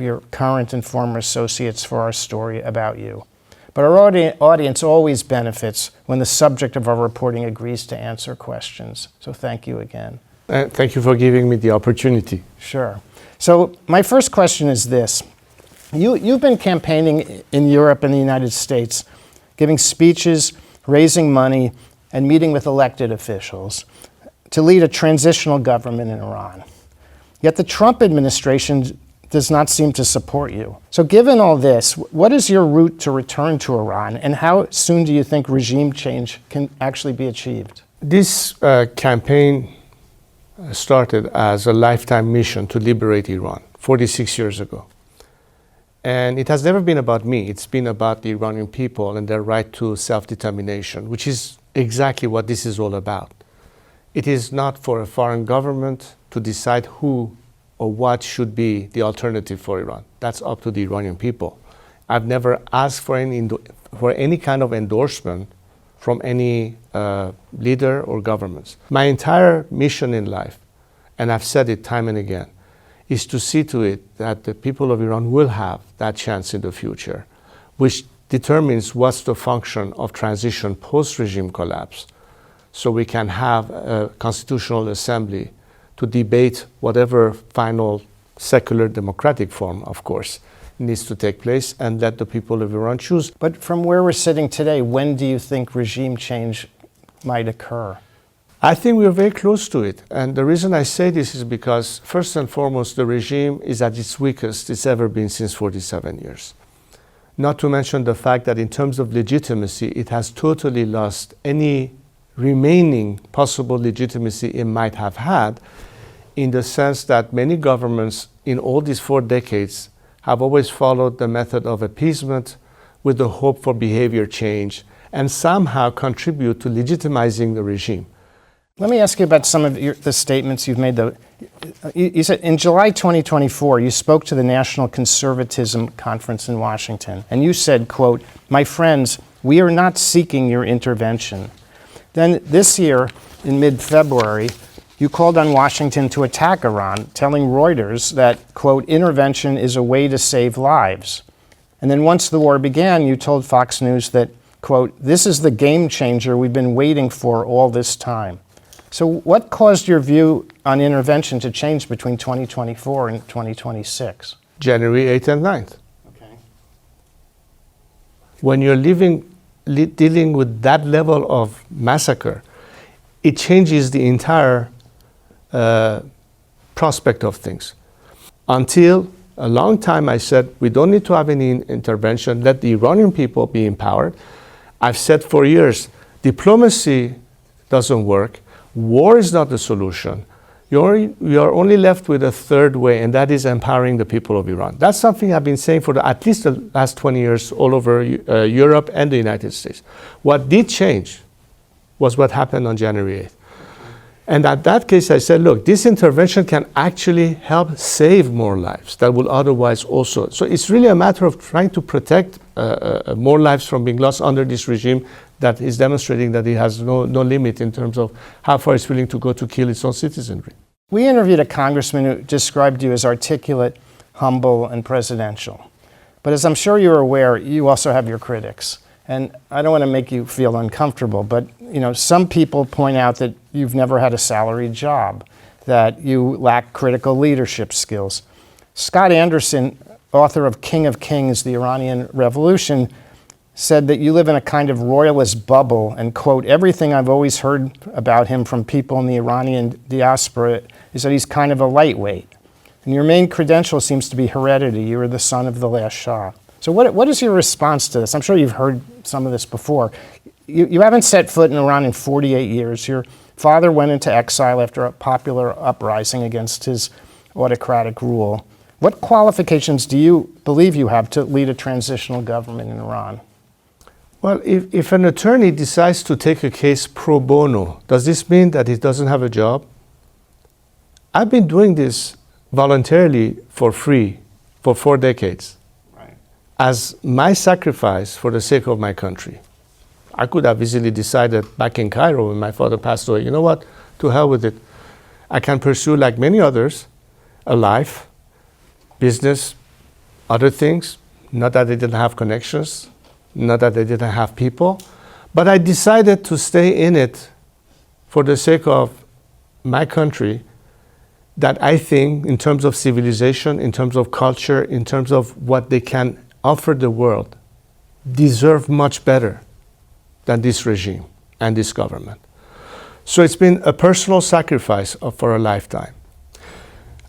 your current and former associates for our story about you. But our audience always benefits when the subject of our reporting agrees to answer questions. So thank you again. Thank you for giving me the opportunity. Sure. So my first question is this. You've been campaigning in Europe and the United States, giving speeches, raising money, and meeting with elected officials to lead a transitional government in Iran. Yet the Trump administration does not seem to support you. So given all this, what is your route to return to Iran, and how soon do you think regime change can actually be achieved? This campaign started as a lifetime mission to liberate Iran 46 years ago. And it has never been about me. It's been about the Iranian people and their right to self-determination, which is exactly what this is all about. It is not for a foreign government to decide who or what should be the alternative for Iran. That's up to the Iranian people. I've never asked for any kind of endorsement from any leader or governments. My entire mission in life, and I've said it time and again, is to see to it that the people of Iran will have that chance in the future, which determines what's the function of transition post-regime collapse, so we can have a constitutional assembly to debate whatever final secular democratic form, of course, needs to take place, and let the people of Iran choose. But from where we're sitting today, when do you think regime change might occur? I think we are very close to it. And the reason I say this is because, first and foremost, the regime is at its weakest it's ever been since 47 years. Not to mention the fact that in terms of legitimacy, it has totally lost any remaining possible legitimacy it might have had, in the sense that many governments in all these 4 decades have always followed the method of appeasement with the hope for behavior change and somehow contribute to legitimizing the regime. Let me ask you about some of the statements you've made, though. You said in July 2024, you spoke to the National Conservatism Conference in Washington, and you said, quote, "My friends, we are not seeking your intervention." Then this year, in mid-February, you called on Washington to attack Iran, telling Reuters that, quote, "intervention is a way to save lives." And then once the war began, you told Fox News that, quote, "this is the game changer we've been waiting for all this time." So what caused your view on intervention to change between 2024 and 2026? January 8th and 9th. Okay. When you're dealing with that level of massacre, it changes the entire prospect of things. Until a long time I said, we don't need to have any intervention, let the Iranian people be empowered. I've said for years, diplomacy doesn't work. War is not the solution. You are only left with a third way, and that is empowering the people of Iran. That's something I've been saying for at least the last 20 years all over Europe and the United States. What did change was what happened on January 8th. And at that case, I said, look, this intervention can actually help save more lives that will otherwise also. So it's really a matter of trying to protect more lives from being lost under this regime that is demonstrating that it has no limit in terms of how far it's willing to go to kill its own citizenry. We interviewed a congressman who described you as articulate, humble, and presidential. But as I'm sure you're aware, you also have your critics. And I don't want to make you feel uncomfortable, but some people point out that you've never had a salaried job, that you lack critical leadership skills. Scott Anderson, author of King of Kings, The Iranian Revolution, said that you live in a kind of royalist bubble, and, quote, "everything I've always heard about him from people in the Iranian diaspora is that he's kind of a lightweight. And your main credential seems to be heredity. You were the son of the last Shah." So what is your response to this? I'm sure you've heard some of this before. You haven't set foot in Iran in 48 years. Your father went into exile after a popular uprising against his autocratic rule. What qualifications do you believe you have to lead a transitional government in Iran? Well, if an attorney decides to take a case pro bono, does this mean that he doesn't have a job? I've been doing this voluntarily for free for 4 decades. As my sacrifice for the sake of my country. I could have easily decided back in Cairo when my father passed away, you know what, to hell with it. I can pursue, like many others, a life, business, other things, not that they didn't have connections, not that they didn't have people, but I decided to stay in it for the sake of my country, that I think in terms of civilization, in terms of culture, in terms of what they can offer the world, deserve much better than this regime and this government. So it's been a personal sacrifice for a lifetime.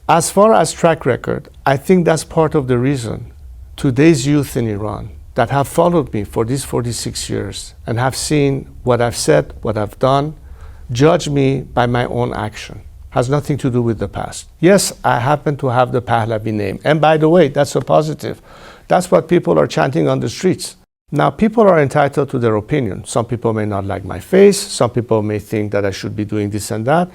As far as track record, I think that's part of the reason today's youth in Iran that have followed me for these 46 years and have seen what I've said, what I've done, judge me by my own action. Has nothing to do with the past. Yes, I happen to have the Pahlavi name. And by the way, that's a positive. That's what people are chanting on the streets. Now, people are entitled to their opinion. Some people may not like my face. Some people may think that I should be doing this and that.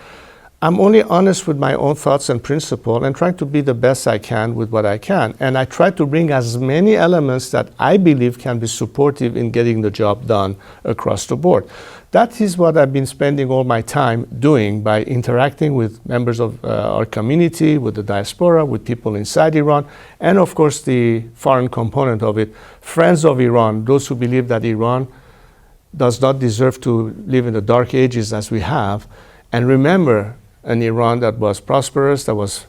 I'm only honest with my own thoughts and principles and trying to be the best I can with what I can. And I try to bring as many elements that I believe can be supportive in getting the job done across the board. That is what I've been spending all my time doing by interacting with members of our community, with the diaspora, with people inside Iran, and of course the foreign component of it, friends of Iran, those who believe that Iran does not deserve to live in the dark ages as we have, and remember an Iran that was prosperous, that was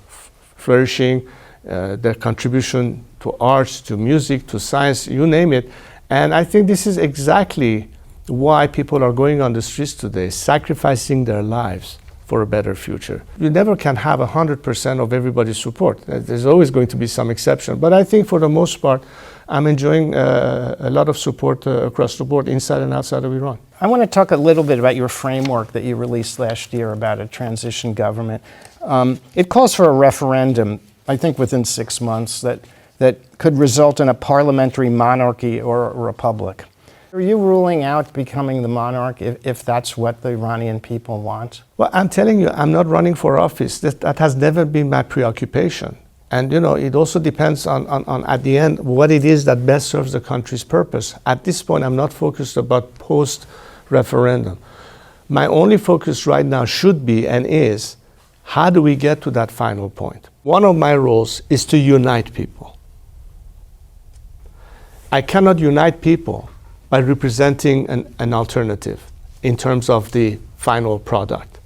flourishing, their contribution to arts, to music, to science, you name it. And I think this is exactly why people are going on the streets today, sacrificing their lives for a better future. You never can have 100% of everybody's support. There's always going to be some exception. But I think for the most part, I'm enjoying a lot of support across the board, inside and outside of Iran. I want to talk a little bit about your framework that you released last year about a transition government. It calls for a referendum, I think within 6 months, that could result in a parliamentary monarchy or a republic. Are you ruling out becoming the monarch if that's what the Iranian people want? Well, I'm telling you, I'm not running for office. That has never been my preoccupation. And it also depends on at the end what it is that best serves the country's purpose. At this point, I'm not focused about post-referendum. My only focus right now should be and is, how do we get to that final point? One of my roles is to unite people. I cannot unite people by representing an alternative in terms of the final product,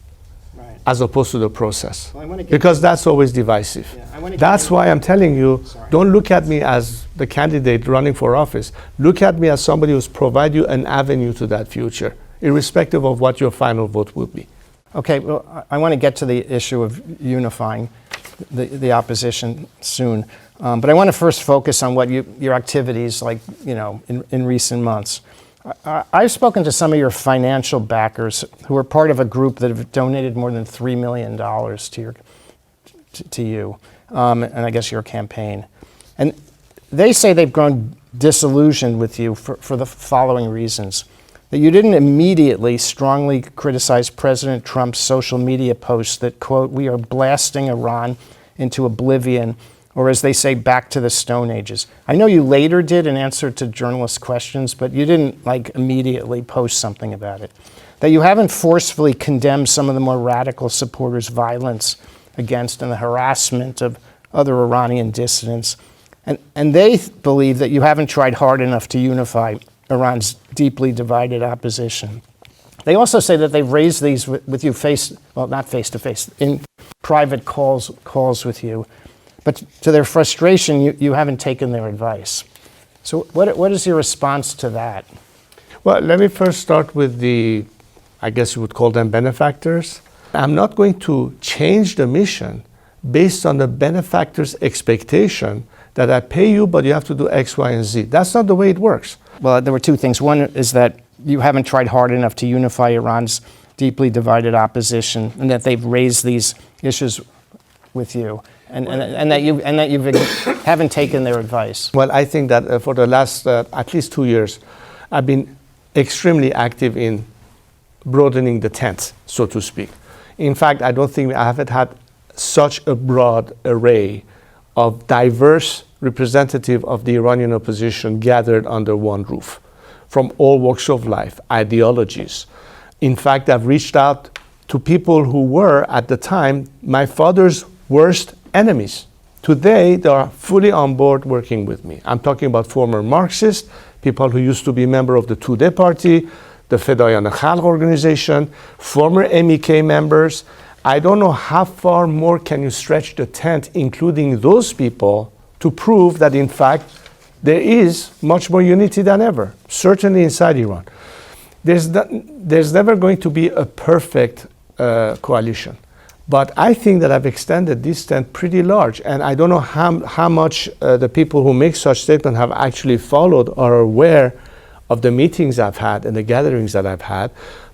right, as opposed to the process. Well, because that's always divisive. Yeah, that's why I'm telling you, don't look at me as the candidate running for office. Look at me as somebody who's provide you an avenue to that future, irrespective of what your final vote will be. Okay, well, I want to get to the issue of unifying the opposition soon. But I want to first focus on what your activities like, in recent months. I've spoken to some of your financial backers who are part of a group that have donated more than $3 million to you, and I guess your campaign. And they say they've grown disillusioned with you for the following reasons. That you didn't immediately strongly criticize President Trump's social media posts that, quote, "we are blasting Iran into oblivion," or as they say, back to the Stone Ages. I know you later did in answer to journalists' questions, but you didn't immediately post something about it. That you haven't forcefully condemned some of the more radical supporters' violence against and the harassment of other Iranian dissidents. And they believe that you haven't tried hard enough to unify Iran's deeply divided opposition. They also say that they've raised these with you not face to face, in private calls with you. But to their frustration, you haven't taken their advice. So what is your response to that? Well, let me first start with I guess you would call them benefactors. I'm not going to change the mission based on the benefactor's expectation that I pay you, but you have to do X, Y, and Z. That's not the way it works. Well, there were two things. One is that you haven't tried hard enough to unify Iran's deeply divided opposition, and that they've raised these issues with you, and that you haven't taken their advice. Well, I think that for the last at least 2 years, I've been extremely active in broadening the tent, so to speak. In fact, I don't think I haven't had such a broad array of diverse representative of the Iranian opposition gathered under one roof, from all walks of life, ideologies. In fact, I've reached out to people who were, at the time, my father's worst enemies. Today, they are fully on board working with me. I'm talking about former Marxists, people who used to be member of the Tudeh party, the Fedayan Khalq organization, former MEK members. I don't know how far more can you stretch the tent, including those people, to prove that, in fact, there is much more unity than ever, certainly inside Iran. There's never going to be a perfect coalition. But I think that I've extended this tent pretty large, and I don't know how much the people who make such statements have actually followed or are aware of the meetings I've had and the gatherings that I've had.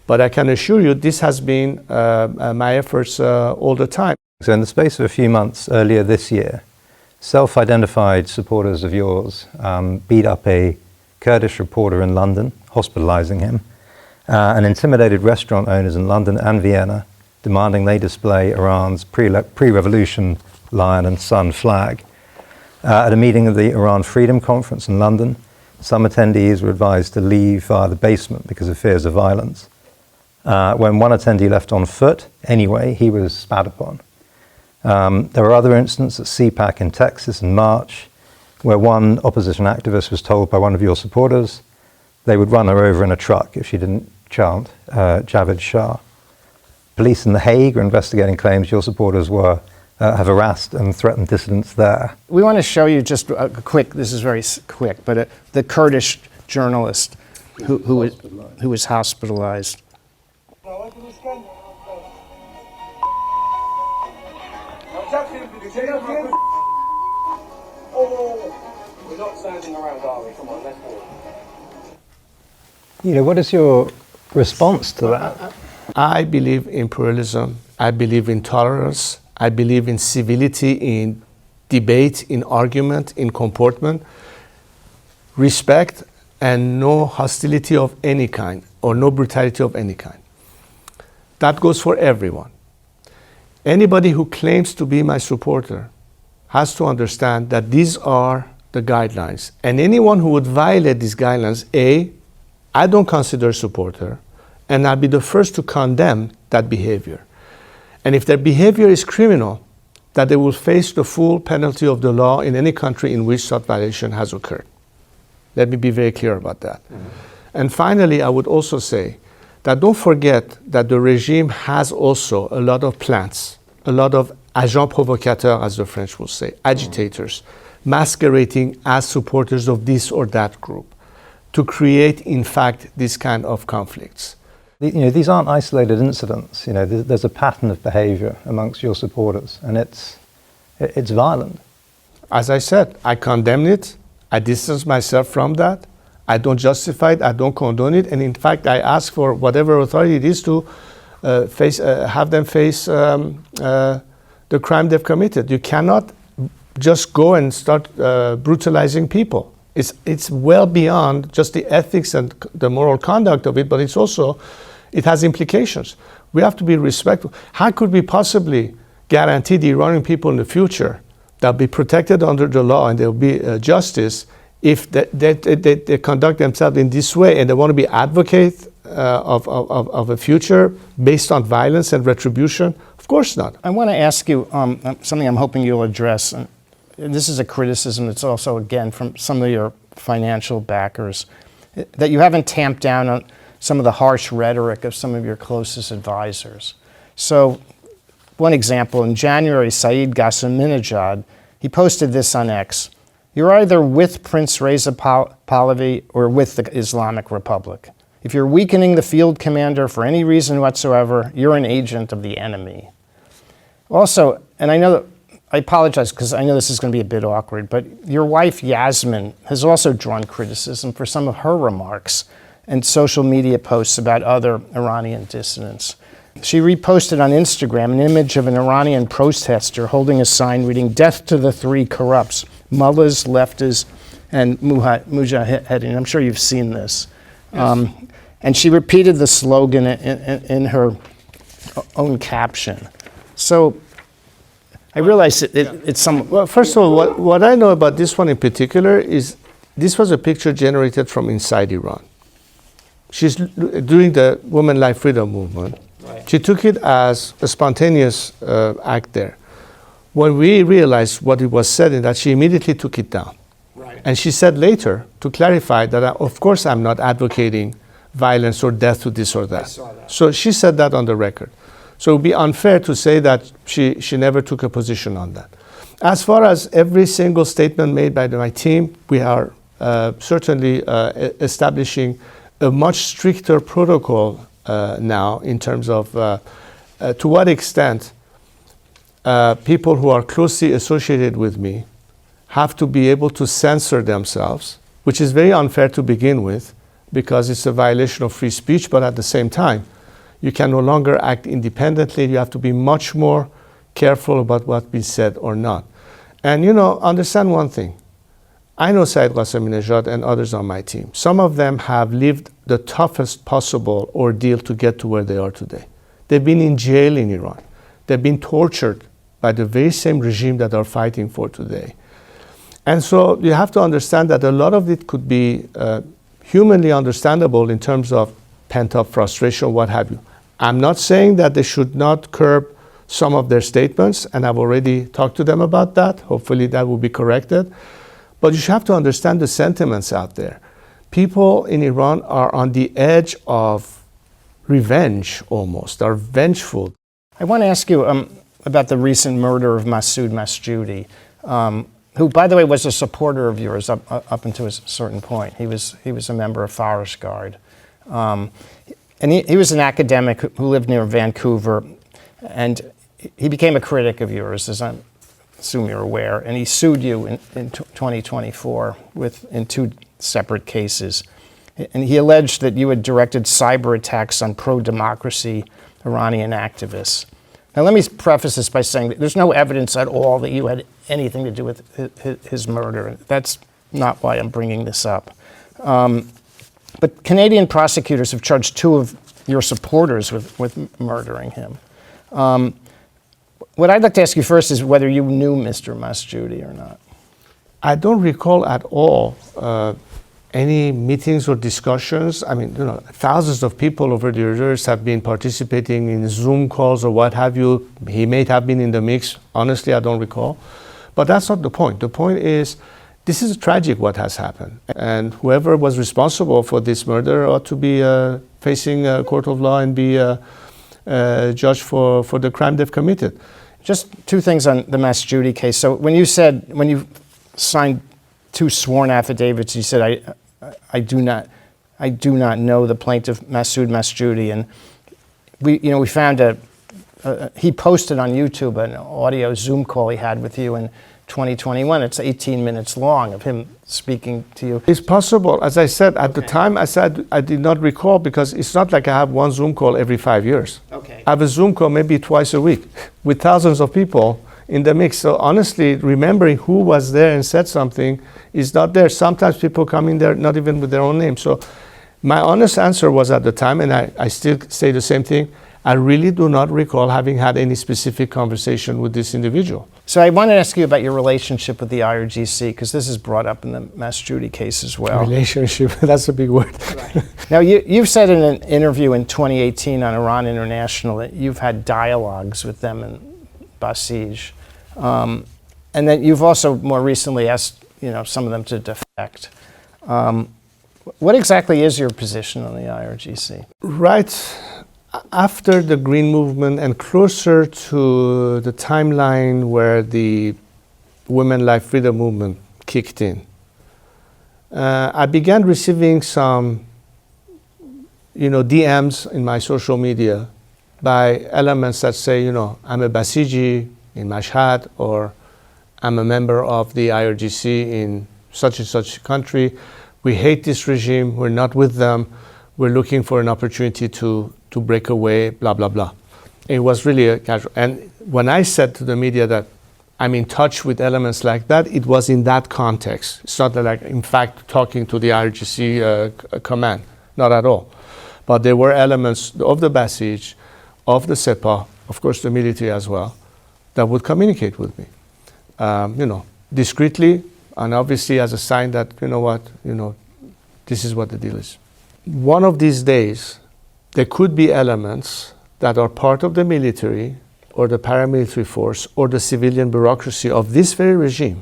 But I can assure you this has been my efforts all the time. So in the space of a few months earlier this year, self-identified supporters of yours beat up a Kurdish reporter in London, hospitalizing him, and intimidated restaurant owners in London and Vienna, demanding they display Iran's pre-revolution lion and sun flag. At a meeting of the Iran Freedom Conference in London, some attendees were advised to leave via the basement because of fears of violence. When one attendee left on foot, anyway, he was spat upon. There were other incidents at CPAC in Texas in March, where one opposition activist was told by one of your supporters they would run her over in a truck if she didn't chant Javed Shah. Police in The Hague are investigating claims your supporters have harassed and threatened dissidents there. We want to show you just a quick, this is very quick, but the Kurdish journalist who was hospitalized. We're not standing around, are we? Come on, let's walk. What is your response to that? I believe in pluralism. I believe in tolerance. I believe in civility, in debate, in argument, in comportment, respect, and no hostility of any kind or no brutality of any kind. That goes for everyone. Anybody who claims to be my supporter has to understand that these are the guidelines. And anyone who would violate these guidelines, I don't consider a supporter, and I'll be the first to condemn that behavior. And if their behavior is criminal, that they will face the full penalty of the law in any country in which such violation has occurred. Let me be very clear about that. Mm-hmm. And finally, I would also say that don't forget that the regime has also a lot of plants, a lot of agents provocateurs, as the French will say, agitators, masquerading as supporters of this or that group to create, in fact, this kind of conflicts. These aren't isolated incidents. There's a pattern of behavior amongst your supporters, and it's violent. As I said, I condemn it. I distance myself from that. I don't justify it. I don't condone it. And in fact, I ask for whatever authority it is to have them face the crime they've committed. You cannot just go and start brutalizing people. It's well beyond just the ethics and the moral conduct of it, but it has implications. We have to be respectful. How could we possibly guarantee the Iranian people in the future they'll be protected under the law and there will be justice if they conduct themselves in this way and they want to be advocates of a future based on violence and retribution? Of course not. I want to ask you something I'm hoping you'll address. And this is a criticism that's also, again, from some of your financial backers, that you haven't tamped down on some of the harsh rhetoric of some of your closest advisors. So, one example, in January, Saeed Ghassaminejad, he posted this on X. You're either with Prince Reza Pahlavi or with the Islamic Republic. If you're weakening the field commander for any reason whatsoever, you're an agent of the enemy. Also, and I apologize because I know this is going to be a bit awkward, but your wife Yasmin has also drawn criticism for some of her remarks and social media posts about other Iranian dissidents. She reposted on Instagram an image of an Iranian protester holding a sign reading, "Death to the three corrupts, mullahs, leftists, and mujahideen." I'm sure you've seen this. Yes. And she repeated the slogan in her own caption. So I realize it's some... Well, first of all, what I know about this one in particular is this was a picture generated from inside Iran. She's during the Women Life Freedom movement. Right. She took it as a spontaneous act there. When we realized what it was said in that, she immediately took it down. Right. And she said later, to clarify, that of course I'm not advocating violence or death to this or that. I saw that. So she said that on the record. So it would be unfair to say that she never took a position on that. As far as every single statement made by my team, we are certainly establishing a much stricter protocol now in terms of to what extent people who are closely associated with me have to be able to censor themselves, which is very unfair to begin with because it's a violation of free speech, but at the same time, you can no longer act independently. You have to be much more careful about what we said or not. And understand one thing. I know Saeed Qaseminejad and others on my team. Some of them have lived the toughest possible ordeal to get to where they are today. They've been in jail in Iran. They've been tortured by the very same regime that are fighting for today. And so you have to understand that a lot of it could be humanly understandable in terms of pent-up frustration, what have you. I'm not saying that they should not curb some of their statements, and I've already talked to them about that. Hopefully that will be corrected. But you should have to understand the sentiments out there. People in Iran are on the edge of revenge almost, are vengeful. I want to ask you about the recent murder of Masoud Masjoudi, who, by the way, was a supporter of yours up until a certain point. He was a member of Forest Guard. And he was an academic who lived near Vancouver, and he became a critic of yours, as I assume you're aware, and he sued you in 2024 in 2 separate cases. And he alleged that you had directed cyber attacks on pro-democracy Iranian activists. Now, let me preface this by saying that there's no evidence at all that you had anything to do with his murder. That's not why I'm bringing this up. But Canadian prosecutors have charged 2 of your supporters with murdering him. What I'd like to ask you first is whether you knew Mr. Masjoudi or not. I don't recall at all any meetings or discussions. I mean, thousands of people over the years have been participating in Zoom calls or what have you. He may have been in the mix. Honestly, I don't recall. But that's not the point. The point is, this is tragic what has happened. And whoever was responsible for this murder ought to be facing a court of law and be judged for the crime they've committed. Just 2 things on the Masjoudi case. So when you signed 2 sworn affidavits, you said, I do not know the plaintiff, Masoud Masjoudi. And we found he posted on YouTube an audio Zoom call he had with you in 2021. It's 18 minutes long of him speaking to you. It's possible. As I said, at the time, I said I did not recall because it's not like I have one Zoom call every 5 years. Okay. I have a Zoom call maybe twice a week with thousands of people in the mix. So honestly, remembering who was there and said something is not there. Sometimes people come in there not even with their own name. So my honest answer was at the time, and I still say the same thing, I really do not recall having had any specific conversation with this individual. So I want to ask you about your relationship with the IRGC, because this is brought up in the Masjoudi case as well. Relationship, that's a big word. Right. Now, you've said in an interview in 2018 on Iran International that you've had dialogues with them in Basij. And then you've also more recently asked some of them to defect. What exactly is your position on the IRGC? Right after the Green Movement and closer to the timeline where the Women Life Freedom Movement kicked in, I began receiving some, DMs in my social media by elements that say, I'm a Basiji in Mashhad, or I'm a member of the IRGC in such and such country. We hate this regime. We're not with them. We're looking for an opportunity to break away, blah, blah, blah. It was really a casual. And when I said to the media that I'm in touch with elements like that, it was in that context. It's not like, in fact, talking to the IRGC command, not at all. But there were elements of the Basij, of the Sepah, of course the military as well, that would communicate with me, discreetly, and obviously as a sign that, this is what the deal is. One of these days, there could be elements that are part of the military or the paramilitary force or the civilian bureaucracy of this very regime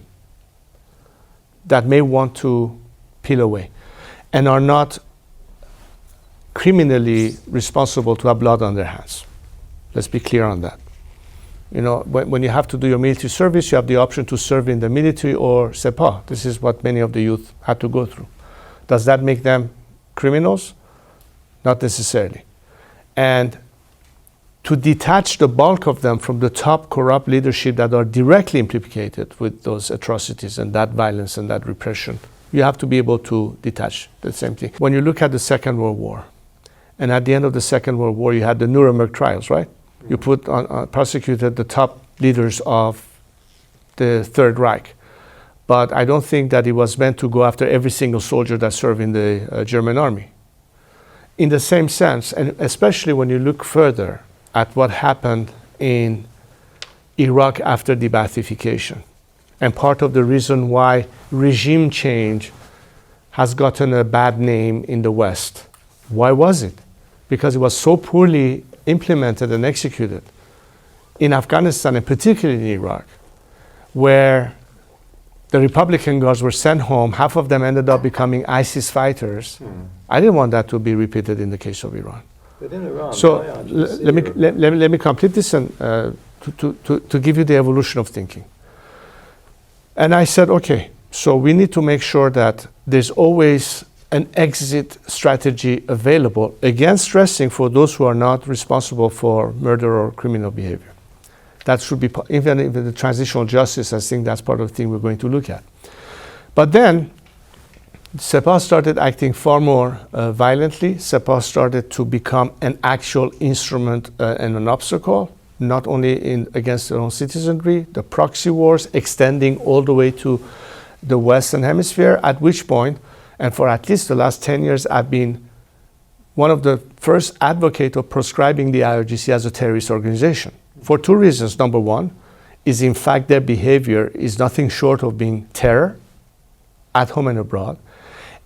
that may want to peel away and are not criminally responsible to have blood on their hands. Let's be clear on that. You know, when you have to do your military service, you have the option to serve in the military or Sepah. This is what many of the youth had to go through. Does that make them criminals? Not necessarily. And to detach the bulk of them from the top corrupt leadership that are directly implicated with those atrocities and that violence and that repression, you have to be able to detach the same thing. When you look at the Second World War, and at the end of the Second World War, you had the Nuremberg trials, right? You prosecuted the top leaders of the Third Reich. But I don't think that it was meant to go after every single soldier that served in the German army. In the same sense, and especially when you look further at what happened in Iraq after de-Baathification, and part of the reason why regime change has gotten a bad name in the West. Why was it? Because it was so poorly implemented and executed in Afghanistan and particularly in Iraq, where the Republican Guards were sent home, half of them ended up becoming ISIS fighters. I didn't want that to be repeated in the case of Iran. But in Iran, So let me complete this and to give you the evolution of thinking. And I said, okay, so we need to make sure that there's always an exit strategy available, again stressing for those who are not responsible for murder or criminal behavior. That should be, even in the transitional justice, I think that's part of the thing we're going to look at. But then, Sepah started acting far more violently. Sepah started to become an actual instrument and an obstacle, not only against their own citizenry, the proxy wars extending all the way to the Western Hemisphere, at which point, and for at least the last 10 years, I've been one of the first advocates of proscribing the IRGC as a terrorist organization. For two reasons. Number one is, in fact, their behavior is nothing short of being terror at home and abroad.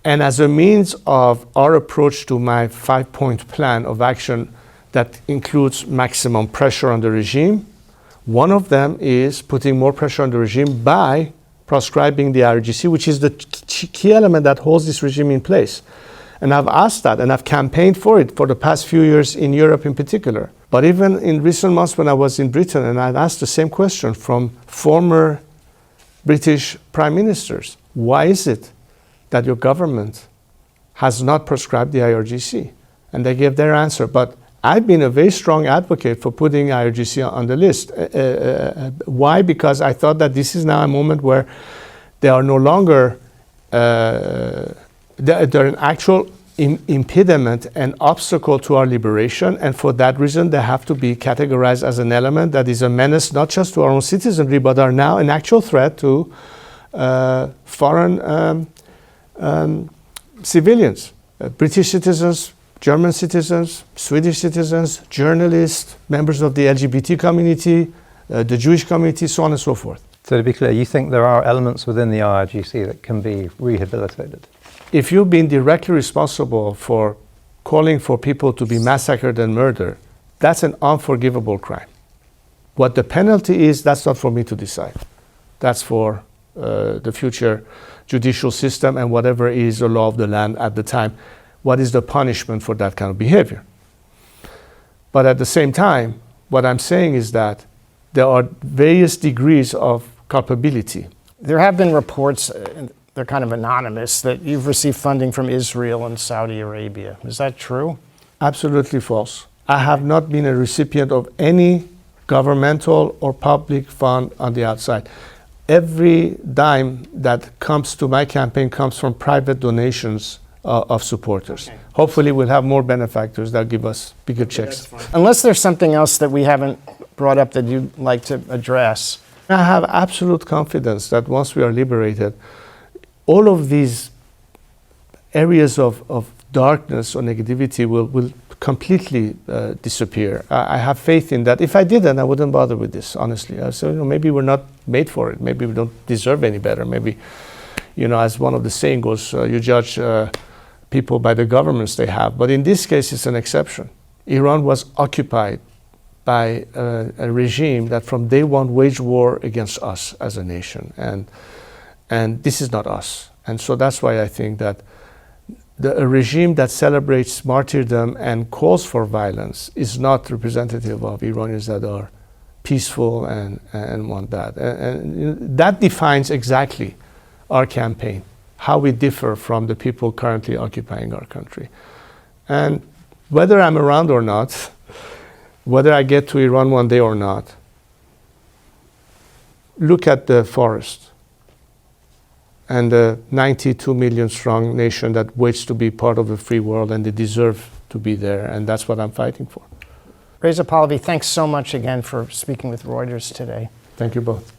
And as a means of our approach to my 5-point plan of action that includes maximum pressure on the regime, one of them is putting more pressure on the regime by proscribing the IRGC, which is the key element that holds this regime in place. And I've asked that, and I've campaigned for it for the past few years in Europe in particular. But even in recent months when I was in Britain, and I've asked the same question from former British prime ministers, why is it that your government has not proscribed the IRGC? And they gave their answer. But I've been a very strong advocate for putting IRGC on the list. Why? Because I thought that this is now a moment where they are no longer, they're an actual impediment and obstacle to our liberation. And for that reason, they have to be categorized as an element that is a menace, not just to our own citizenry, but are now an actual threat to foreign civilians, British citizens, German citizens, Swedish citizens, journalists, members of the LGBT community, the Jewish community, so on and so forth. So to be clear, you think there are elements within the IRGC that can be rehabilitated? If you've been directly responsible for calling for people to be massacred and murdered, that's an unforgivable crime. What the penalty is, that's not for me to decide. That's for the future judicial system and whatever is the law of the land at the time. What is the punishment for that kind of behavior? But at the same time, what I'm saying is that there are various degrees of culpability. There have been reports, they're kind of anonymous, that you've received funding from Israel and Saudi Arabia. Is that true? Absolutely false. I have not been a recipient of any governmental or public fund on the outside. Every dime that comes to my campaign comes from private donations of supporters. Okay. Hopefully we'll have more benefactors that give us bigger checks. Unless there's something else that we haven't brought up that you'd like to address. I have absolute confidence that once we are liberated, all of these areas of darkness or negativity will completely disappear. I have faith in that. If I didn't, I wouldn't bother with this, honestly. So maybe we're not made for it. Maybe we don't deserve any better. Maybe, as one of the saying goes, you judge people by the governments they have. But in this case, it's an exception. Iran was occupied by a regime that from day one waged war against us as a nation. And this is not us. And so that's why I think that a regime that celebrates martyrdom and calls for violence is not representative of Iranians that are peaceful and want that. And that defines exactly our campaign, how we differ from the people currently occupying our country. And whether I'm around or not, whether I get to Iran one day or not, look at the forest and the 92 million strong nation that waits to be part of a free world, and they deserve to be there, and that's what I'm fighting for. Reza Pahlavi, thanks so much again for speaking with Reuters today. Thank you both.